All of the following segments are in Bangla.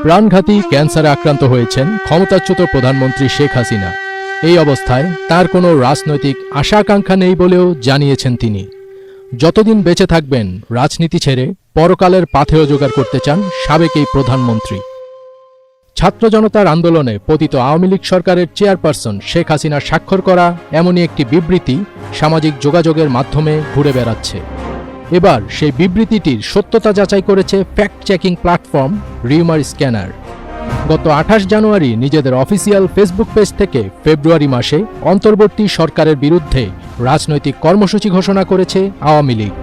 প্রাণঘাতী ক্যান্সারে আক্রান্ত হয়েছেন ক্ষমতাচ্যুত প্রধানমন্ত্রী শেখ হাসিনা। এই অবস্থায় তার কোনো রাজনৈতিক আশা আকাঙ্ক্ষা নেই বলেও জানিয়েছেন তিনি। যতদিন বেঁচে থাকবেন রাজনীতি ছেড়ে পরকালের পাথেয় জোগাড় করতে চান সাবেক এই প্রধানমন্ত্রী। ছাত্র জনতার আন্দোলনে পতিত আওয়ামী লীগ সরকারের চেয়ারপারসন শেখ হাসিনা স্বাক্ষর করা এমনই একটি বিবৃতি সামাজিক যোগাযোগের মাধ্যমে ঘুরে বেড়াচ্ছে। এবার সেই বিবৃতিটির সত্যতা যাচাই করেছে fact checking platform rumour scanner. গত 28 জানুয়ারি নিজেদের অফিসিয়াল ফেসবুক পেজ থেকে ফেব্রুয়ারি মাসে অন্তর্বর্তী সরকারের বিরুদ্ধে রাজনৈতিক কর্মসূচি ঘোষণা করেছে আওয়ামী লীগ।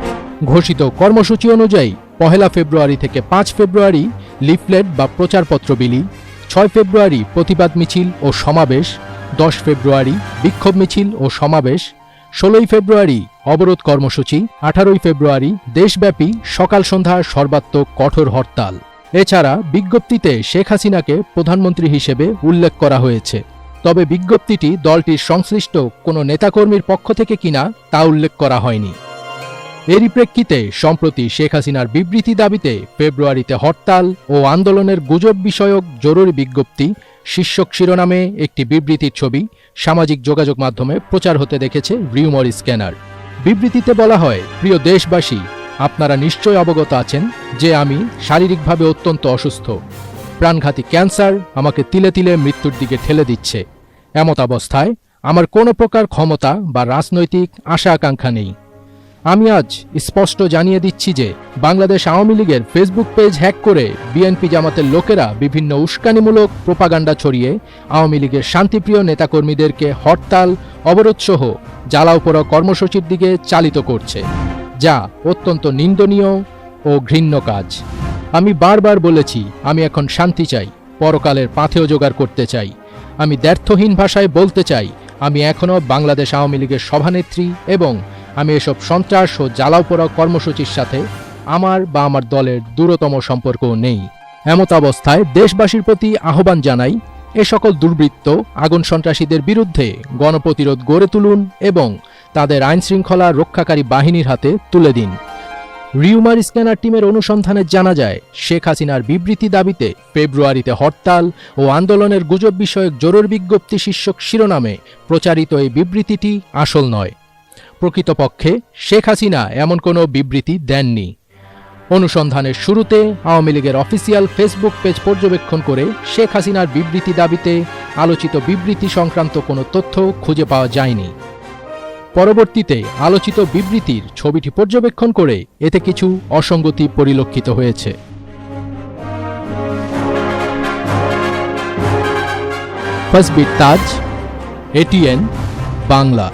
ঘোষিত কর্মসূচি অনুযায়ী 1 ফেব্রুয়ারি থেকে 5 ফেব্রুয়ারি লিফলেট বা প্রচারপত্র বিলি, 6 ফেব্রুয়ারি প্রতিবাদ মিছিল ও সমাবেশ, 10 ফেব্রুয়ারি বিক্ষোভ মিছিল ও সমাবেশ, 16 ফেব্রুয়ারি অবরোধ কর্মসূচি, 18 ফেব্রুয়ারি দেশব্যাপী সকাল সন্ধ্যা সর্বাত্মক কঠোর হরতাল। এছাড়া বিজ্ঞপ্তিতে শেখ হাসিনাকে প্রধানমন্ত্রী হিসেবে উল্লেখ করা হয়েছে। তবে বিজ্ঞপ্তিটি দলটির সংশ্লিষ্ট কোনো নেতাকর্মীর পক্ষ থেকে কিনা তা উল্লেখ করা হয়নি। এরই প্রেক্ষিতে সম্প্রতি শেখ হাসিনার বিবৃতি দাবিতে ফেব্রুয়ারিতে হরতাল ও আন্দোলনের গুজব বিষয়ক জরুরি বিজ্ঞপ্তি শীর্ষক শিরোনামে একটি বিবৃতির ছবি সামাজিক যোগাযোগ মাধ্যমে প্রচার হতে দেখেছে রিউমার স্ক্যানার। বিবৃতিতে বলা হয়, প্রিয় দেশবাসী, আপনারা নিশ্চয় অবগত আছেন যে আমি শারীরিকভাবে অত্যন্ত অসুস্থ। প্রাণঘাতী ক্যান্সার আমাকে তিলে তিলে মৃত্যুর দিকে ঠেলে দিচ্ছে। এমত অবস্থায় আমার কোনো প্রকার ক্ষমতা বা রাজনৈতিক আশা আকাঙ্ক্ষা নেই। আমি আজ স্পষ্ট জানিয়ে দিচ্ছি যে বাংলাদেশ আওয়ামী লীগের ফেসবুক পেজ হ্যাক করে বিএনপি জামাতের লোকেরা বিভিন্ন উস্কানিমূলক প্রোপাগান্ডা ছড়িয়ে আওয়ামী লীগের শান্তিপ্রিয় নেতাকর্মীদেরকে হরতাল, অবরোধসহ জ্বালাও পোড়াও কর্মসূচির দিকে চালিত করছে, যা অত্যন্ত নিন্দনীয় ও ঘৃণ্য কাজ। আমি বারবার বলেছি, আমি এখন শান্তি চাই, পরকালের পাথেয় জোগাড় করতে চাই। আমি দ্ব্যর্থহীন ভাষায় বলতে চাই, আমি এখনও বাংলাদেশ আওয়ামী লীগের সভানেত্রী এবং আমি এসব সন্ত্রাস ও জ্বালাও পোড়াও কর্মসূচির সাথে আমার বা আমার দলের দূরতম সম্পর্কও নেই। এমত অবস্থায় দেশবাসীর প্রতি আহ্বান জানাই, এ সকল দুর্বৃত্ত আগুন সন্ত্রাসীদের বিরুদ্ধে গণপ্রতিরোধ গড়ে তুলুন এবং তাদের আইনশৃঙ্খলা রক্ষাকারী বাহিনীর হাতে তুলে দিন। রিউমার স্ক্যানার টিমের অনুসন্ধানে জানা যায়, শেখ হাসিনার বিবৃতি দাবিতে ফেব্রুয়ারিতে হরতাল ও আন্দোলনের গুজব বিষয়ক জরুরি বিজ্ঞপ্তি শীর্ষক শিরোনামে প্রচারিত এই বিবৃতিটি আসল নয়। প্রকৃতপক্ষে শেখ হাসিনা এমন কোনো বিবৃতি দেননি। অনুসন্ধানের শুরুতে আওয়ামী লীগের অফিসিয়াল ফেসবুক পেজ পর্যবেক্ষণ করে শেখ হাসিনার বিবৃতি দাবিতে আলোচিত বিবৃতি সংক্রান্ত কোনো তথ্য খুঁজে পাওয়া যায়নি। পরবর্তীতে আলোচিত বিবৃতির ছবিটি পর্যবেক্ষণ করে এতে কিছু অসঙ্গতি পরিলক্ষিত হয়েছে। ফার্স্ট বিট তাজ, এটিএন বাংলা।